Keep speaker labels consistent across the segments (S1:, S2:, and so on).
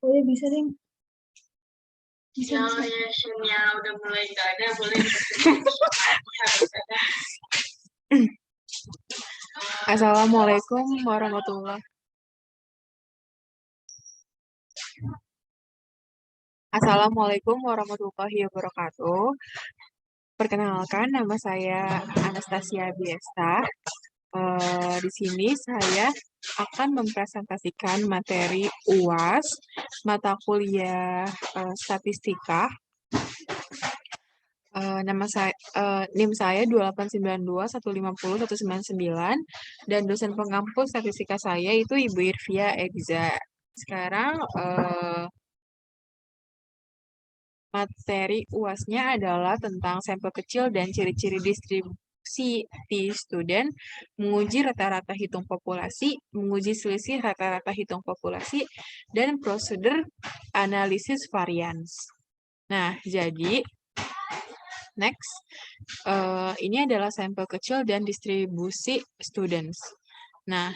S1: Oh ya bisa deh. Bisa,
S2: yang
S1: bisa.
S2: reaction-nya udah mulai nggak ada, boleh.
S3: Assalamualaikum warahmatullahi Assalamualaikum warahmatullahi wabarakatuh. Perkenalkan, nama saya Anastasia Biesta. Di sini saya akan mempresentasikan materi UAS mata kuliah statistika. NIM saya 2892150199 dan dosen pengampu statistika saya itu Ibu Irvia Egza. Sekarang materi UAS-nya adalah tentang sampel kecil dan ciri-ciri distribusi T-student, menguji rata-rata hitung populasi, menguji selisih rata-rata hitung populasi, dan prosedur analisis varians. Nah, jadi next, ini adalah sampel kecil dan distribusi students. Nah,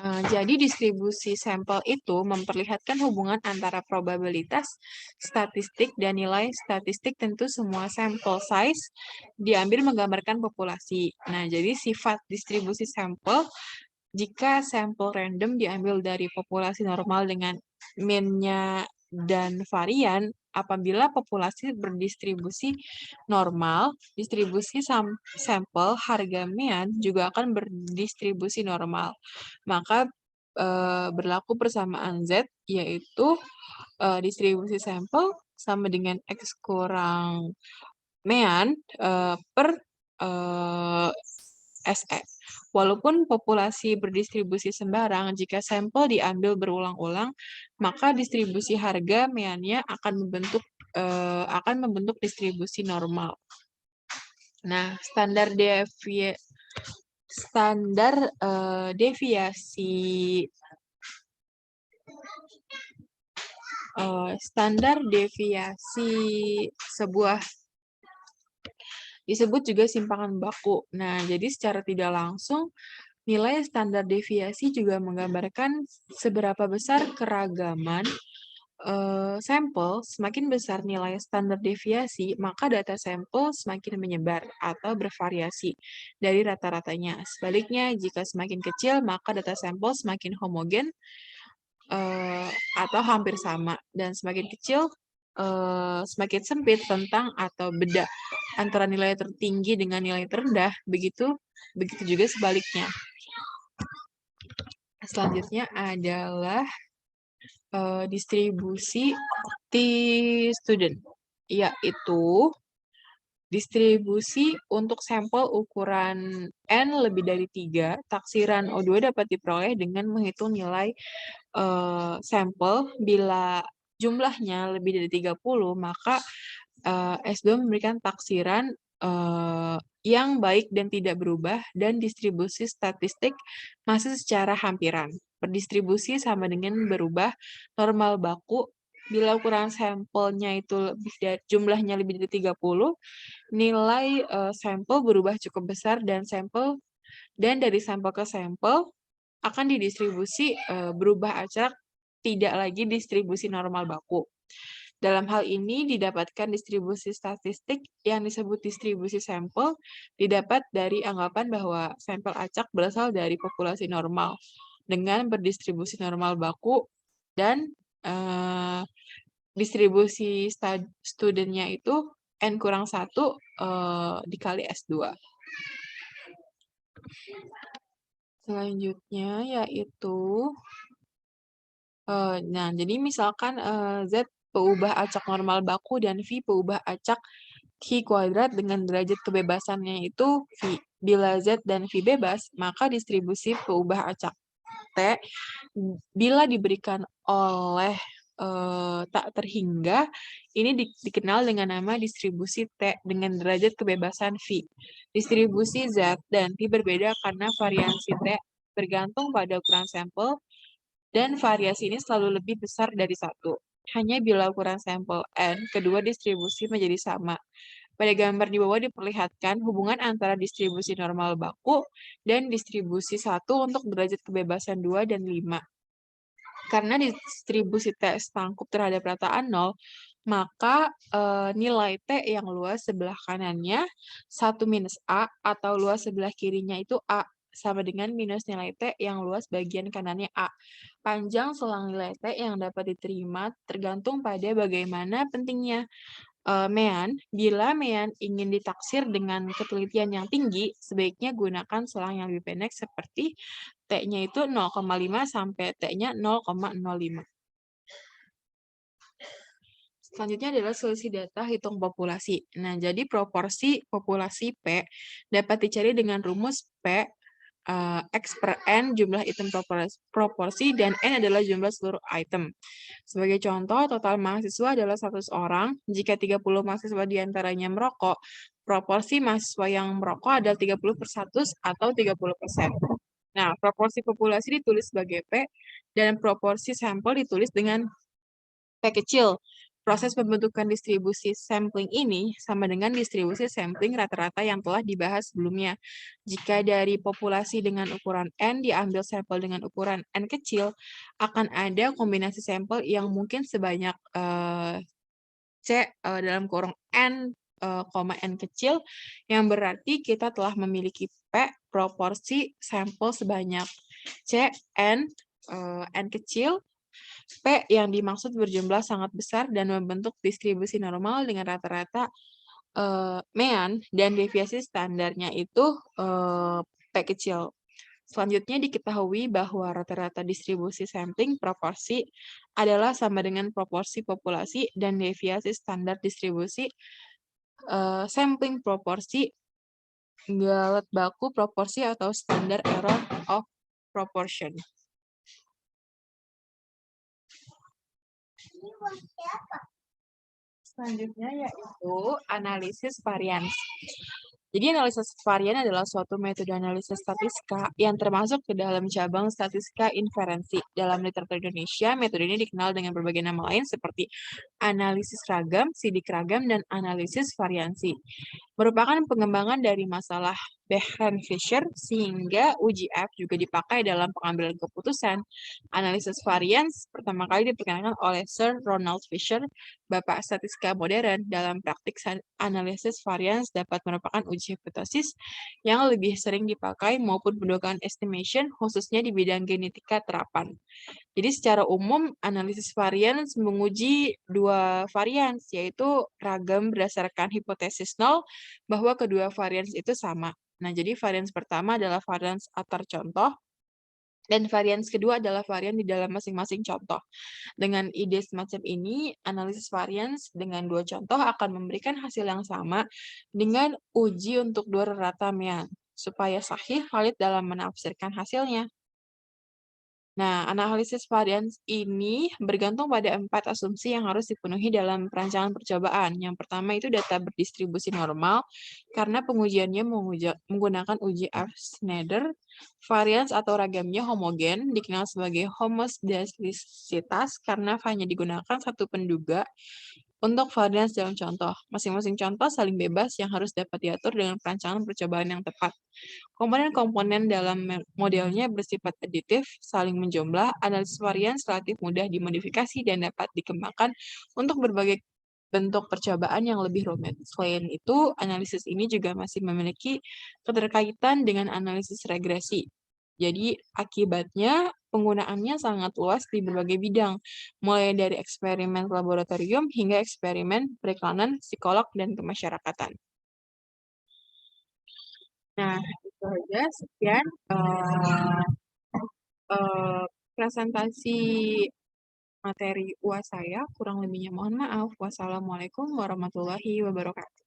S3: jadi distribusi sampel itu memperlihatkan hubungan antara probabilitas statistik dan nilai statistik. Tentu semua sampel size diambil menggambarkan populasi. Nah, jadi sifat distribusi sampel, jika sampel random diambil dari populasi normal dengan mean-nya dan varian, apabila populasi berdistribusi normal, distribusi sampel harga mean juga akan berdistribusi normal. Maka berlaku persamaan Z, yaitu distribusi sampel sama dengan X kurang mean per SE. Walaupun populasi berdistribusi sembarang, jika sampel diambil berulang-ulang, maka distribusi harga meannya akan membentuk distribusi normal. Nah, standar deviasi sebuah disebut juga simpangan baku. Nah, jadi secara tidak langsung, nilai standar deviasi juga menggambarkan seberapa besar keragaman sampel. Semakin besar nilai standar deviasi, maka data sampel semakin menyebar atau bervariasi dari rata-ratanya. Sebaliknya, jika semakin kecil, maka data sampel semakin homogen atau hampir sama. Dan semakin kecil, semakin sempit rentang atau beda antara nilai tertinggi dengan nilai terendah, begitu juga sebaliknya. Selanjutnya adalah distribusi T-student, yaitu distribusi untuk sampel ukuran N lebih dari 3, taksiran O2 dapat diperoleh dengan menghitung nilai sampel. Bila jumlahnya lebih dari 30, maka S2 memberikan taksiran yang baik dan tidak berubah, dan distribusi statistik masih secara hampiran. Berdistribusi sama dengan berubah normal baku. Bila ukuran sampelnya itu jumlahnya lebih dari 30, nilai sampel berubah cukup besar, dan dari sampel ke sampel akan didistribusi berubah acak, tidak lagi distribusi normal baku. Dalam hal ini didapatkan distribusi statistik yang disebut distribusi sampel, didapat dari anggapan bahwa sampel acak berasal dari populasi normal dengan berdistribusi normal baku, dan distribusi studentnya itu N-1 dikali S2. Selanjutnya yaitu, nah jadi misalkan Z peubah acak normal baku dan V peubah acak Q kuadrat dengan derajat kebebasannya itu V. Bila Z dan V bebas, maka distribusi peubah acak T bila diberikan oleh tak terhingga, ini dikenal dengan nama distribusi T dengan derajat kebebasan V. Distribusi Z dan V berbeda karena variasi T bergantung pada ukuran sampel, dan variasi ini selalu lebih besar dari 1. Hanya bila ukuran sampel N, kedua distribusi menjadi sama. Pada gambar di bawah diperlihatkan hubungan antara distribusi normal baku dan distribusi 1 untuk derajat kebebasan 2 dan 5. Karena distribusi T setangkup terhadap rataan 0, maka nilai T yang luas sebelah kanannya 1 minus A atau luas sebelah kirinya itu A sama dengan minus nilai T yang luas bagian kanannya A. Panjang selang nilai T yang dapat diterima tergantung pada bagaimana pentingnya mean. Bila mean ingin ditaksir dengan ketelitian yang tinggi, sebaiknya gunakan selang yang lebih pendek seperti T-nya itu 0,5 sampai T-nya 0,05. Selanjutnya adalah selisih data hitung populasi. Nah, jadi proporsi populasi P dapat dicari dengan rumus P X per N jumlah item proporsi dan N adalah jumlah seluruh item. Sebagai contoh, total mahasiswa adalah 100 orang. Jika 30 mahasiswa diantaranya merokok, proporsi mahasiswa yang merokok adalah 30/100 atau 30%. Nah, proporsi populasi ditulis sebagai P dan proporsi sampel ditulis dengan P kecil. Proses pembentukan distribusi sampling ini sama dengan distribusi sampling rata-rata yang telah dibahas sebelumnya. Jika dari populasi dengan ukuran N diambil sampel dengan ukuran N kecil, akan ada kombinasi sampel yang mungkin sebanyak C dalam kurung N, N kecil, yang berarti kita telah memiliki P proporsi sampel sebanyak C, N, N kecil, P yang dimaksud berjumlah sangat besar dan membentuk distribusi normal dengan rata-rata mean dan deviasi standarnya itu P kecil. Selanjutnya diketahui bahwa rata-rata distribusi sampling proporsi adalah sama dengan proporsi populasi dan deviasi standar distribusi sampling proporsi galet baku proporsi atau standar error of proportion. Selanjutnya yaitu analisis varians. Jadi analisis varian adalah suatu metode analisis statistika yang termasuk ke dalam cabang statistika inferensi. Dalam literatur Indonesia, metode ini dikenal dengan berbagai nama lain seperti analisis ragam, sidik ragam, dan analisis variansi. Merupakan pengembangan dari masalah Behrens-Fisher sehingga UGF juga dipakai dalam pengambilan keputusan. Analisis varians pertama kali diperkenalkan oleh Sir Ronald Fisher, bapak statistika modern. Dalam praktik analisis varians dapat merupakan uji hipotesis yang lebih sering dipakai maupun pendudukan estimation khususnya di bidang genetika terapan. Jadi secara umum analisis varians menguji dua varians yaitu ragam berdasarkan hipotesis nol bahwa kedua varians itu sama. Nah, jadi varians pertama adalah varians antar contoh dan varians kedua adalah varian di dalam masing-masing contoh. Dengan ide semacam ini, analisis varians dengan dua contoh akan memberikan hasil yang sama dengan uji untuk dua rata mean supaya sahih valid dalam menafsirkan hasilnya. Nah, analisis varians ini bergantung pada 4 asumsi yang harus dipenuhi dalam perancangan percobaan. Yang pertama itu data berdistribusi normal, karena pengujiannya menggunakan uji F-Schneider. Varians atau ragamnya homogen, dikenal sebagai homoscedasticitas karena hanya digunakan satu penduga untuk varians dalam contoh. Masing-masing contoh saling bebas yang harus dapat diatur dengan perancangan percobaan yang tepat. Komponen-komponen dalam modelnya bersifat aditif, saling menjumlah, analisis varians relatif mudah dimodifikasi dan dapat dikembangkan untuk berbagai bentuk percobaan yang lebih rumit. Selain itu, analisis ini juga masih memiliki keterkaitan dengan analisis regresi. Jadi, akibatnya penggunaannya sangat luas di berbagai bidang, mulai dari eksperimen laboratorium hingga eksperimen periklanan, psikolog, dan kemasyarakatan. Nah, itu aja. Sekian presentasi materi UAS saya. Kurang lebihnya mohon maaf. Wassalamualaikum warahmatullahi wabarakatuh.